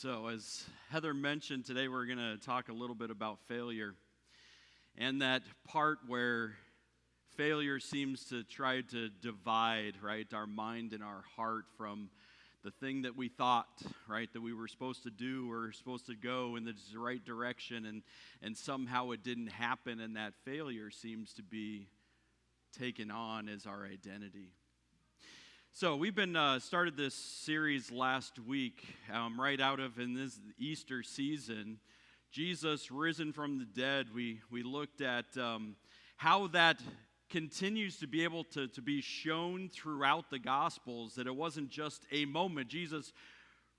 So, as Heather mentioned, today we're going to talk a little bit about failure and that part where failure seems to try to divide, right, our mind and our heart from the thing that we thought, right, that we were supposed to do or supposed to go in the right direction, and somehow it didn't happen, and that failure seems to be taken on as our identity. So we've been started this series last week, right out of in this Easter season, Jesus risen from the dead. We looked at how that continues to be able to be shown throughout the Gospels, that it wasn't just a moment. Jesus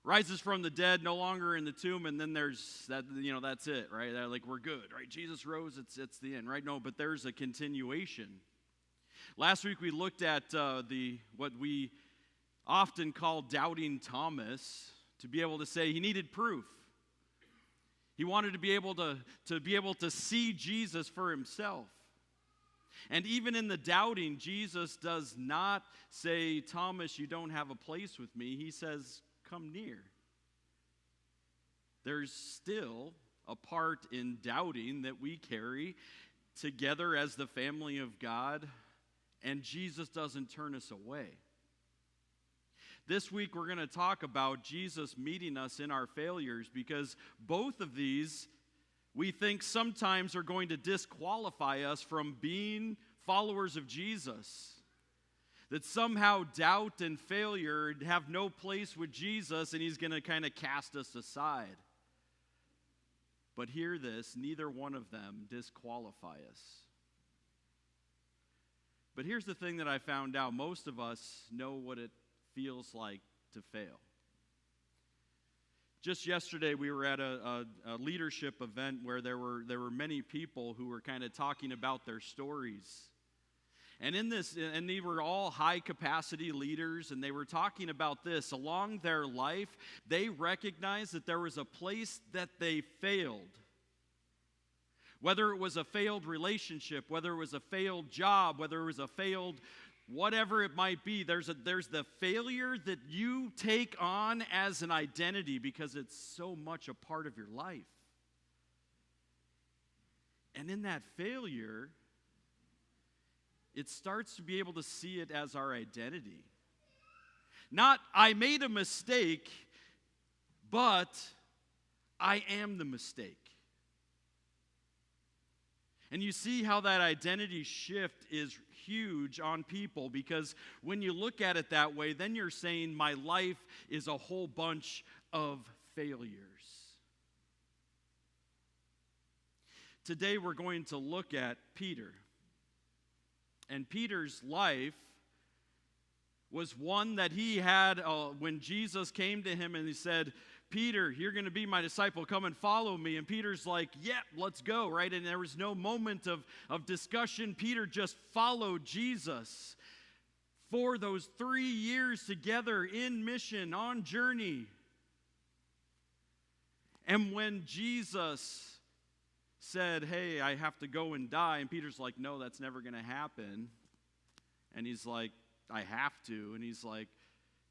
rises from the dead, no longer in the tomb, and then there's that, that's it, right? Like, we're good, right? Jesus rose, it's the end, right? No, but there's a continuation. Last week we looked at what we often call doubting Thomas, to be able to say he needed proof. He wanted to be able to see Jesus for himself. And even in the doubting, Jesus does not say, Thomas, you don't have a place with me. He says, come near. There's still a part in doubting that we carry together as the family of God, and Jesus doesn't turn us away. This week we're going to talk about Jesus meeting us in our failures, because both of these we think sometimes are going to disqualify us from being followers of Jesus. That somehow doubt and failure have no place with Jesus, and he's going to kind of cast us aside. But hear this, neither one of them disqualify us. But here's the thing that I found out. Most of us know what it feels like to fail. Just yesterday, we were at a leadership event where there were many people who were kind of talking about their stories. And they were all high-capacity leaders, and they were talking about this. Along their life, they recognized that there was a place that they failed. Whether it was a failed relationship, whether it was a failed job, whether it was a failed whatever it might be, there's the failure that you take on as an identity because it's so much a part of your life. And in that failure, it starts to be able to see it as our identity. Not, I made a mistake, but I am the mistake. And you see how that identity shift is huge on people, because when you look at it that way, then you're saying my life is a whole bunch of failures. Today we're going to look at Peter. And Peter's life was one that he had when Jesus came to him and he said, Peter, you're going to be my disciple. Come and follow me. And Peter's like, yeah, let's go, right? And there was no moment of discussion. Peter just followed Jesus for those 3 years together in mission, on journey. And when Jesus said, hey, I have to go and die, and Peter's like, no, that's never going to happen. And he's like, I have to. And he's like,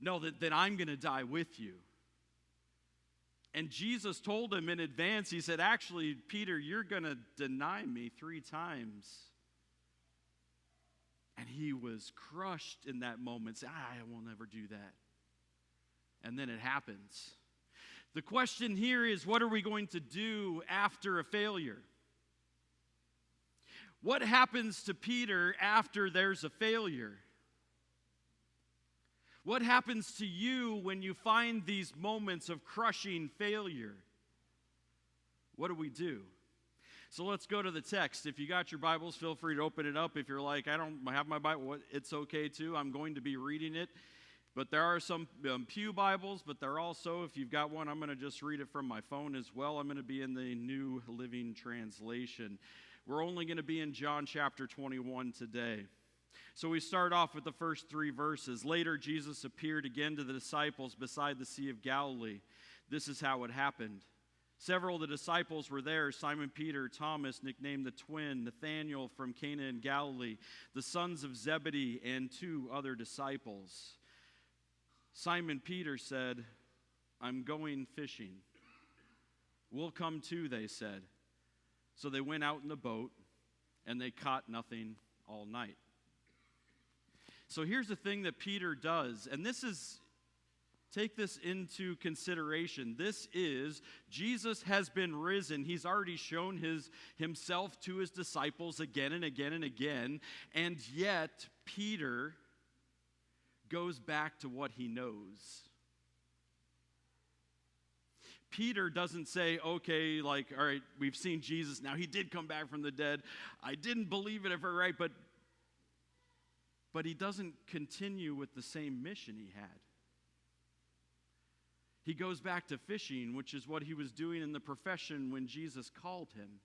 no, then I'm going to die with you. And Jesus told him in advance, he said, actually, Peter, you're going to deny me 3 times. And he was crushed in that moment, said, I will never do that. And then it happens. The question here is, what are we going to do after a failure? What happens to Peter after there's a failure? What happens to you when you find these moments of crushing failure? What do we do? So let's go to the text. If you got your Bibles, feel free to open it up. If you're like, I don't have my Bible, it's okay too. I'm going to be reading it. But there are some pew Bibles, but there are also, if you've got one, I'm going to just read it from my phone as well. I'm going to be in the New Living Translation. We're only going to be in John chapter 21 today. So we start off with the first 3 verses. Later, Jesus appeared again to the disciples beside the Sea of Galilee. This is how it happened. Several of the disciples were there: Simon Peter, Thomas, nicknamed the twin, Nathanael from Cana in Galilee, the sons of Zebedee, and 2 other disciples. Simon Peter said, I'm going fishing." "We'll come too," they said. So they went out in the boat, and they caught nothing all night. So here's the thing that Peter does, and take this into consideration. This is, Jesus has been risen. He's already shown himself to his disciples again and again and again, and yet Peter goes back to what he knows. Peter doesn't say, okay, like, all right, we've seen Jesus. Now, he did come back from the dead. I didn't believe it at first, right? But he doesn't continue with the same mission he had. He goes back to fishing, which is what he was doing in the profession when Jesus called him.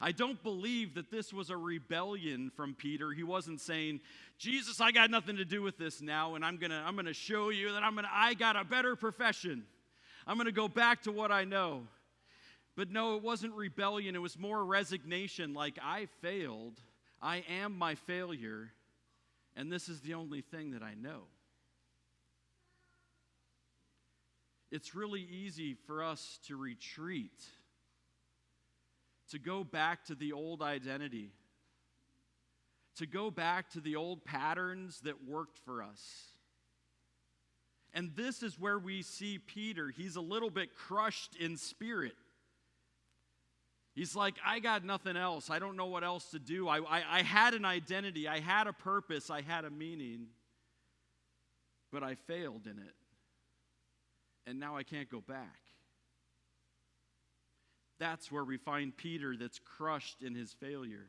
I don't believe that this was a rebellion from Peter. He wasn't saying, "Jesus, I got nothing to do with this now, and I'm gonna show you that I got a better profession. I'm going to go back to what I know." But no, it wasn't rebellion. It was more resignation, like, I failed. I am my failure, and this is the only thing that I know. It's really easy for us to retreat, to go back to the old identity, to go back to the old patterns that worked for us. And this is where we see Peter. He's a little bit crushed in spirit. He's like, I got nothing else. I don't know what else to do. I had an identity. I had a purpose. I had a meaning. But I failed in it. And now I can't go back. That's where we find Peter that's crushed in his failure.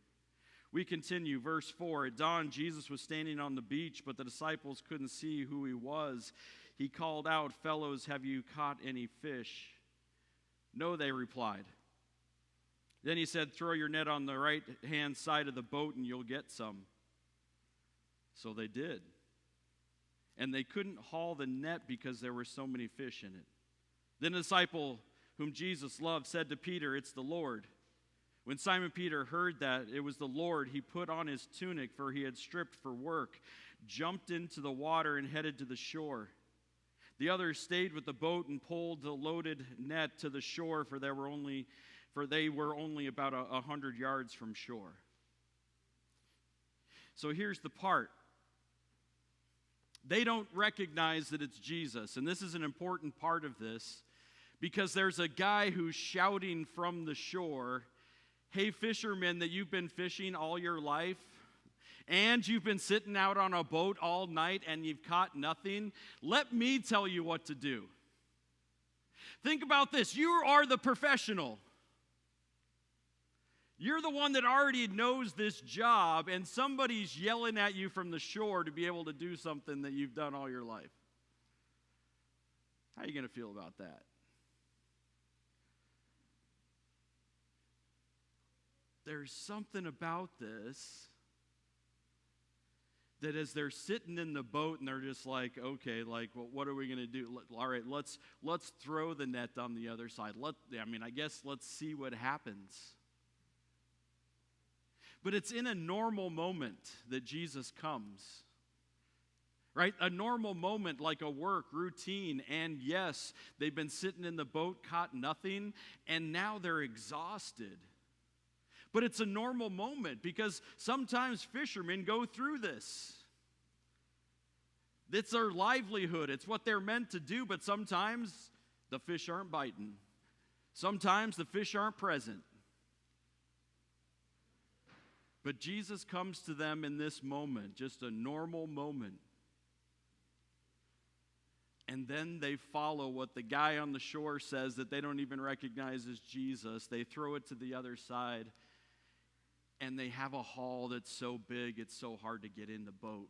We continue, verse 4. At dawn, Jesus was standing on the beach, but the disciples couldn't see who he was. He called out, "Fellows, have you caught any fish?" "No," they replied. Then he said, "Throw your net on the right-hand side of the boat and you'll get some." So they did. And they couldn't haul the net because there were so many fish in it. Then the disciple whom Jesus loved said to Peter, "It's the Lord." When Simon Peter heard that it was the Lord, he put on his tunic, for he had stripped for work, jumped into the water, and headed to the shore. The others stayed with the boat and pulled the loaded net to the shore, for they were only about 100 yards from shore. So here's the part. They don't recognize that it's Jesus, and this is an important part of this, because there's a guy who's shouting from the shore, "Hey, fishermen, that you've been fishing all your life, and you've been sitting out on a boat all night and you've caught nothing, let me tell you what to do." Think about this. You are the professional. You're the one that already knows this job, and somebody's yelling at you from the shore to be able to do something that you've done all your life. How are you going to feel about that? There's something about this that as they're sitting in the boat and they're just like, okay, like, well, what are we going to do? All right, let's throw the net on the other side. I guess let's see what happens. But it's in a normal moment that Jesus comes, right? A normal moment like a work routine. And yes, they've been sitting in the boat, caught nothing, and now they're exhausted. But it's a normal moment because sometimes fishermen go through this. It's their livelihood. It's what they're meant to do, but sometimes the fish aren't biting. Sometimes the fish aren't present. But Jesus comes to them in this moment, just a normal moment. And then they follow what the guy on the shore says that they don't even recognize as Jesus. They throw it to the other side, and they have a haul that's so big it's so hard to get in the boat.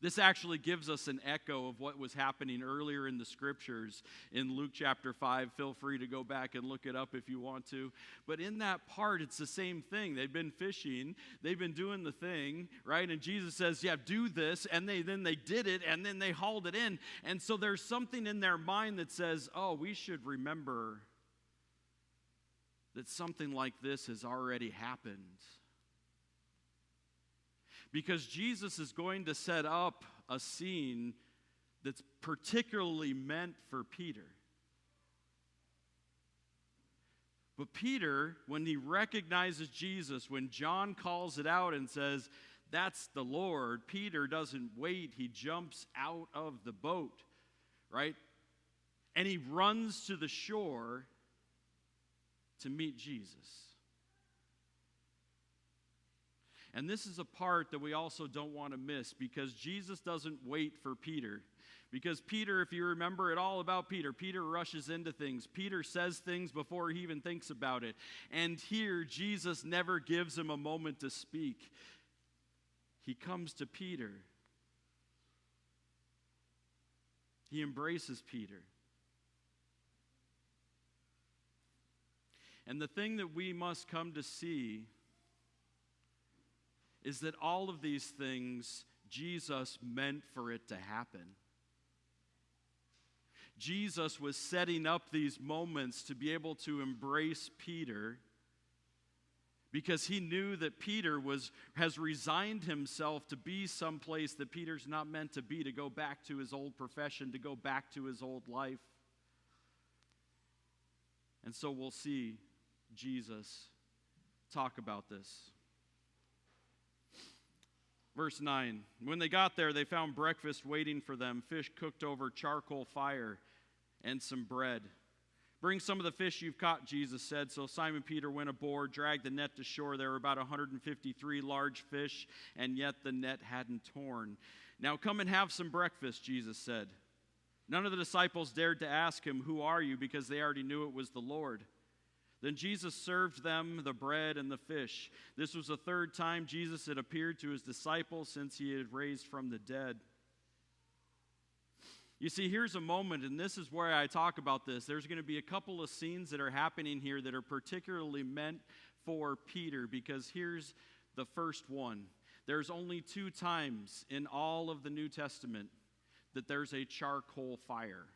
This actually gives us an echo of what was happening earlier in the scriptures in Luke chapter 5. Feel free to go back and look it up if you want to. But in that part, it's the same thing. They've been fishing. They've been doing the thing, right? And Jesus says, yeah, do this. And then they did it, and then they hauled it in. And so there's something in their mind that says, oh, we should remember that something like this has already happened. Because Jesus is going to set up a scene that's particularly meant for Peter. But Peter, when he recognizes Jesus, when John calls it out and says, "That's the Lord," Peter doesn't wait. He jumps out of the boat, right? And he runs to the shore to meet Jesus. And this is a part that we also don't want to miss, because Jesus doesn't wait for Peter. Because Peter, if you remember it all about Peter, Peter rushes into things. Peter says things before he even thinks about it. And here, Jesus never gives him a moment to speak. He comes to Peter. He embraces Peter. And the thing that we must come to see is that all of these things, Jesus meant for it to happen. Jesus was setting up these moments to be able to embrace Peter, because he knew that Peter has resigned himself to be someplace that Peter's not meant to be, to go back to his old profession, to go back to his old life. And so we'll see Jesus talk about this. Verse 9, when they got there, they found breakfast waiting for them, fish cooked over charcoal fire and some bread. "Bring some of the fish you've caught," Jesus said. So Simon Peter went aboard, dragged the net to shore. There were about 153 large fish, and yet the net hadn't torn. "Now come and have some breakfast," Jesus said. None of the disciples dared to ask him, "Who are you?" because they already knew it was the Lord. Then Jesus served them the bread and the fish. This was the third time Jesus had appeared to his disciples since he had raised from the dead. You see, here's a moment, and this is where I talk about this. There's going to be a couple of scenes that are happening here that are particularly meant for Peter, because here's the first one. There's only 2 times in all of the New Testament that there's a charcoal fire.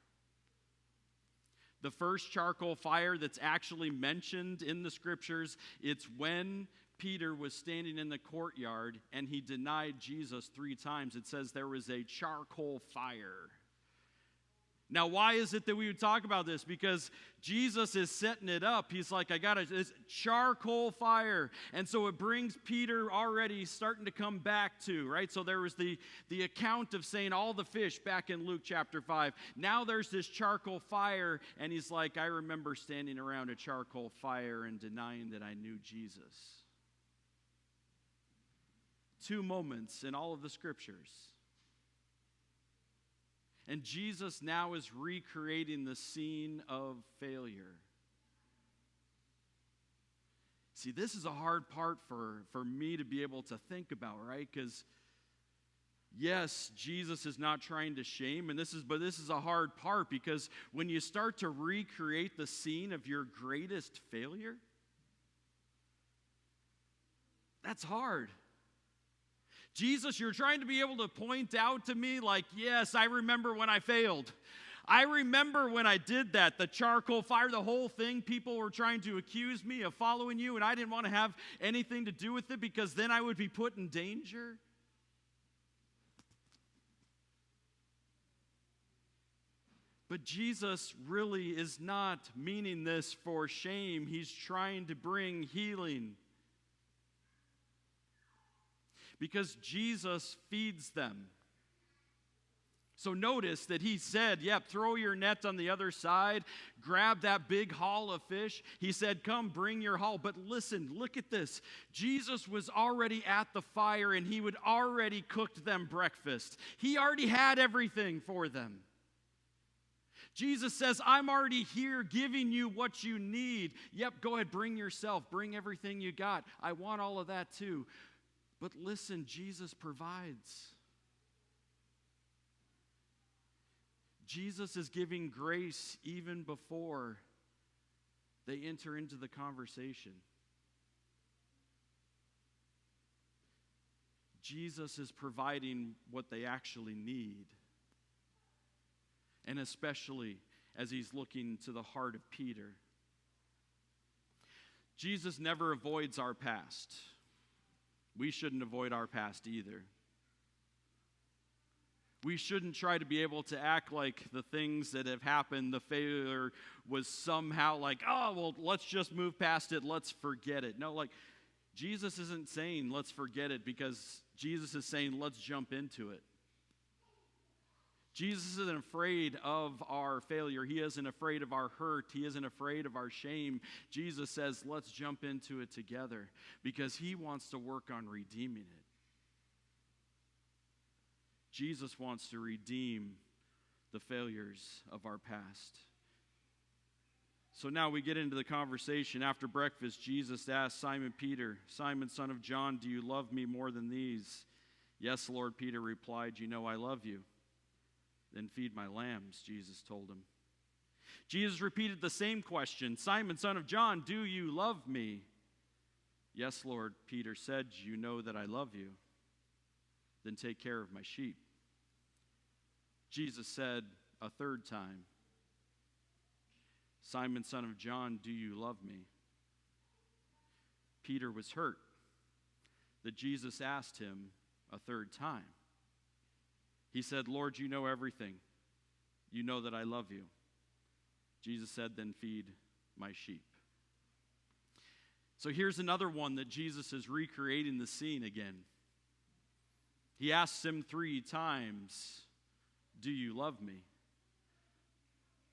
The first charcoal fire that's actually mentioned in the scriptures, it's when Peter was standing in the courtyard and he denied Jesus 3 times. It says there was a charcoal fire. Now, why is it that we would talk about this? Because Jesus is setting it up. He's like, I got this charcoal fire. And so it brings Peter already starting to come back to, right? So there was the account of saying all the fish back in Luke chapter 5. Now there's this charcoal fire, and he's like, I remember standing around a charcoal fire and denying that I knew Jesus. 2 moments in all of the scriptures. And Jesus now is recreating the scene of failure. See, this is a hard part for me to be able to think about, right? Because, yes, Jesus is not trying to shame, but this is a hard part, because when you start to recreate the scene of your greatest failure, that's hard. Jesus, you're trying to be able to point out to me, like, yes, I remember when I failed. I remember when I did that, the charcoal fire, the whole thing. People were trying to accuse me of following you, and I didn't want to have anything to do with it, because then I would be put in danger. But Jesus really is not meaning this for shame. He's trying to bring healing. Because Jesus feeds them. So notice that he said, yep, throw your net on the other side, grab that big haul of fish. He said, come, bring your haul. But listen, look at this. Jesus was already at the fire, and he would already cooked them breakfast. He already had everything for them. Jesus says, I'm already here giving you what you need. Yep, go ahead, bring yourself, bring everything you got. I want all of that too. But listen, Jesus provides. Jesus is giving grace even before they enter into the conversation. Jesus is providing what they actually need. And especially as he's looking to the heart of Peter. Jesus never avoids our past. We shouldn't avoid our past either. We shouldn't try to be able to act like the things that have happened, the failure was somehow like, oh, well, let's just move past it, let's forget it. No, like, Jesus isn't saying let's forget it, because Jesus is saying let's jump into it. Jesus isn't afraid of our failure. He isn't afraid of our hurt. He isn't afraid of our shame. Jesus says let's jump into it together, because he wants to work on redeeming it. Jesus wants to redeem the failures of our past. So now we get into the conversation. After breakfast, Jesus asked Simon Peter, "Simon, son of John, do you love me more than these?" "Yes, Lord," Peter replied, "you know I love you." "Then feed my lambs," Jesus told him. Jesus repeated the same question. "Simon, son of John, do you love me?" "Yes, Lord," Peter said, "you know that I love you." "Then take care of my sheep." Jesus said a third time, "Simon, son of John, do you love me?" Peter was hurt that Jesus asked him a third time. He said, "Lord, you know everything. You know that I love you." Jesus said, "Then feed my sheep." So here's another one that Jesus is recreating the scene again. He asks him 3 times, "Do you love me?"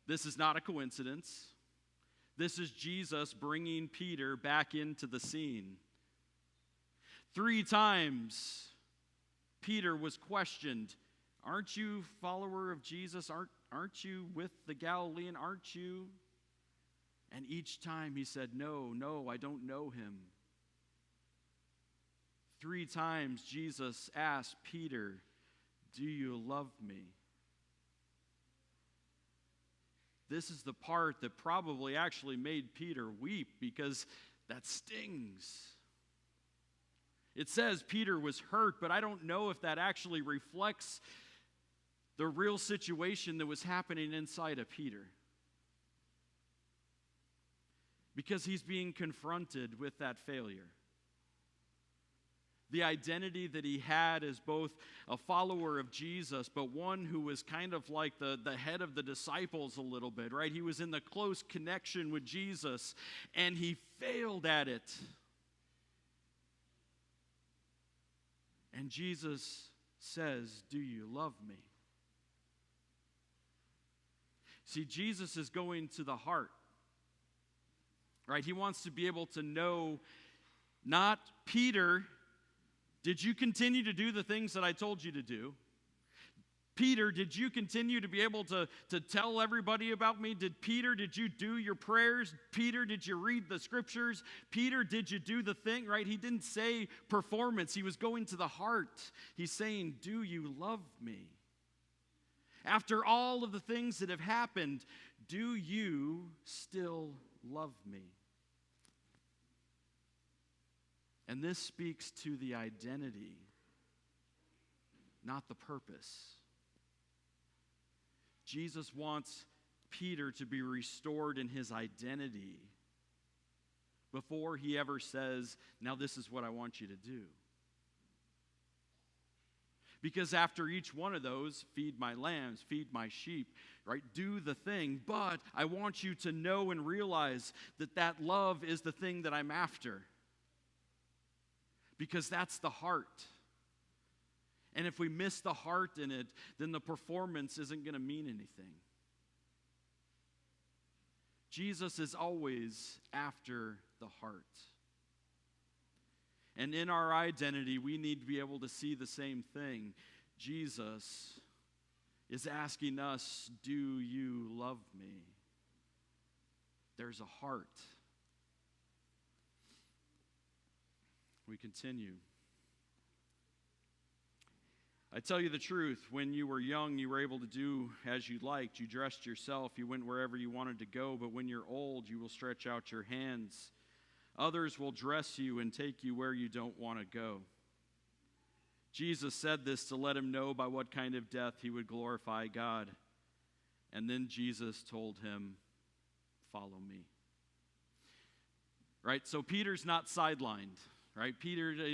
This is not a coincidence. This is Jesus bringing Peter back into the scene. 3 times, Peter was questioned. "Aren't you a follower of Jesus? Aren't you with the Galilean? Aren't you?" And each time he said, No, I don't know him." 3 times Jesus asked Peter, "Do you love me?" This is the part that probably actually made Peter weep, because that stings. It says Peter was hurt, but I don't know if that actually reflects the real situation that was happening inside of Peter. Because he's being confronted with that failure. The identity that he had as both a follower of Jesus, but one who was kind of like the head of the disciples a little bit, right? He was in the close connection with Jesus, and he failed at it. And Jesus says, "Do you love me?" See, Jesus is going to the heart, right? He wants to be able to know, not Peter, did you continue to do the things that I told you to do? Peter, did you continue to be able to tell everybody about me? Peter, did you do your prayers? Peter, did you read the scriptures? Peter, did you do the thing, right? He didn't say performance. He was going to the heart. He's saying, "Do you love me? After all of the things that have happened, do you still love me?" And this speaks to the identity, not the purpose. Jesus wants Peter to be restored in his identity before he ever says, "Now this is what I want you to do." Because after each one of those, feed my lambs, feed my sheep, right? Do the thing. But I want you to know and realize that that love is the thing that I'm after. Because that's the heart. And if we miss the heart in it, then the performance isn't going to mean anything. Jesus is always after the heart. And in our identity, we need to be able to see the same thing. Jesus is asking us, "Do you love me?" There's a heart. We continue. "I tell you the truth, when you were young, you were able to do as you liked. You dressed yourself, you went wherever you wanted to go. But when you're old, you will stretch out your hands. Others will dress you and take you where you don't want to go." Jesus said this to let him know by what kind of death he would glorify God. And then Jesus told him, "Follow me." Right? So Peter's not sidelined. right?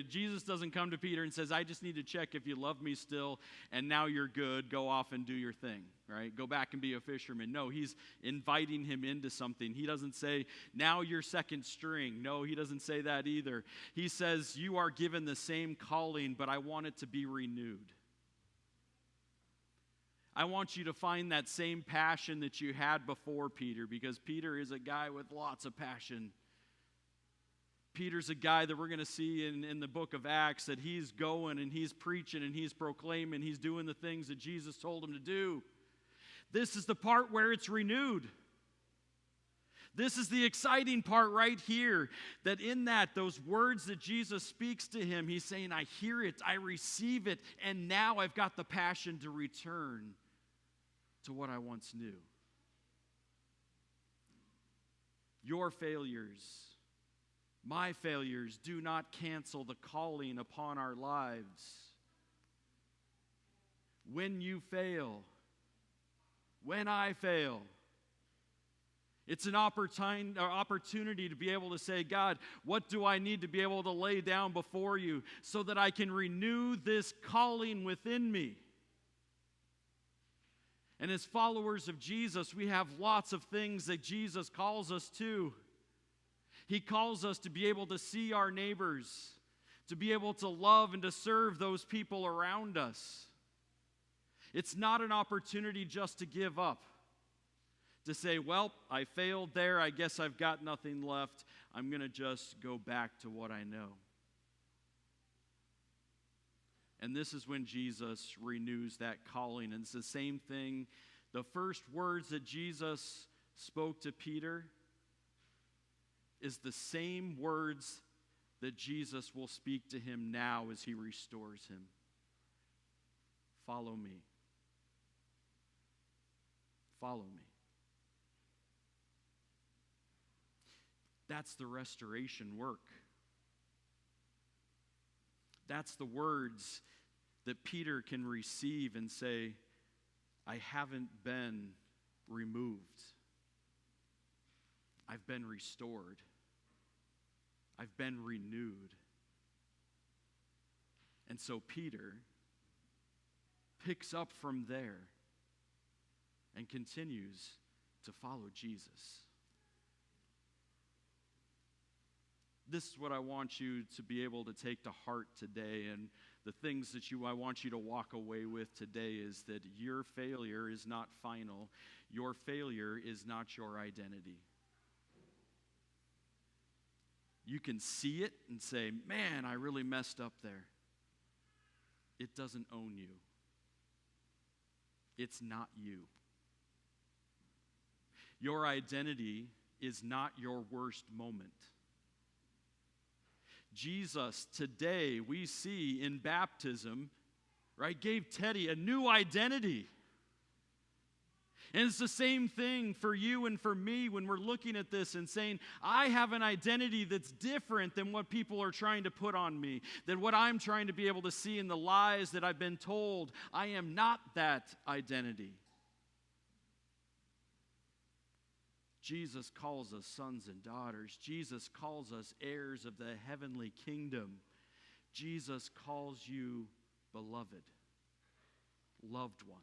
Jesus doesn't come to Peter and says, I just need to check if you love me still, and now you're good. Go off and do your thing, right? Go back and be a fisherman. No, he's inviting him into something. He doesn't say, now you're second string. No, he doesn't say that either. He says, you are given the same calling, but I want it to be renewed. I want you to find that same passion that you had before, Peter, because Peter is a guy with lots of passion. Peter's a guy that we're going to see in the book of Acts, that he's going and he's preaching and he's proclaiming, he's doing the things that Jesus told him to do. This is the part where it's renewed. This is the exciting part right here, that in that, those words that Jesus speaks to him, he's saying, I hear it, I receive it, and now I've got the passion to return to what I once knew. Your failures, my failures, do not cancel the calling upon our lives. When you fail, when I fail, it's an opportunity to be able to say, God, what do I need to be able to lay down before you so that I can renew this calling within me? And as followers of Jesus, we have lots of things that Jesus calls us to. He calls us to be able to see our neighbors, to be able to love and to serve those people around us. It's not an opportunity just to give up, to say, well, I failed there, I guess I've got nothing left, I'm going to just go back to what I know. And this is when Jesus renews that calling. And it's the same thing. The first words that Jesus spoke to Peter is the same words that Jesus will speak to him now as he restores him. Follow me. Follow me. That's the restoration work. That's the words that Peter can receive and say, I haven't been removed. I've been restored. I've been renewed. And so Peter picks up from there and continues to follow Jesus. This is what I want you to be able to take to heart today, and the things that I want you to walk away with today is that your failure is not final. Your failure is not your identity. You can see it and say, man, I really messed up there. It doesn't own you. It's not you. Your identity is not your worst moment. Jesus, today, we see in baptism, right, gave Teddy a new identity. And it's the same thing for you and for me when we're looking at this and saying, I have an identity that's different than what people are trying to put on me, than what I'm trying to be able to see in the lies that I've been told. I am not that identity. Jesus calls us sons and daughters. Jesus calls us heirs of the heavenly kingdom. Jesus calls you beloved, loved ones.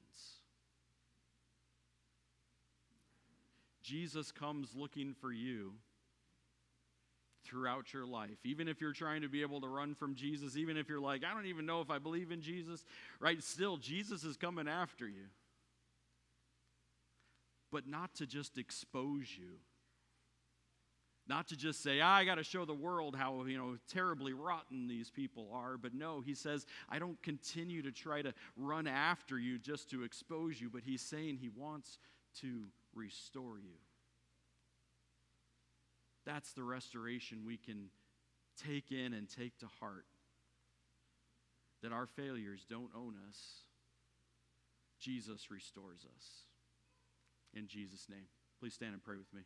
Jesus comes looking for you throughout your life. Even if you're trying to be able to run from Jesus, even if you're like, I don't even know if I believe in Jesus, right? Still, Jesus is coming after you. But not to just expose you. Not to just say, I got to show the world how, terribly rotten these people are. But no, he says, I don't continue to try to run after you just to expose you. But he's saying he wants to restore you. That's the restoration we can take in and take to heart. That our failures don't own us. Jesus restores us. In Jesus' name. Please stand and pray with me.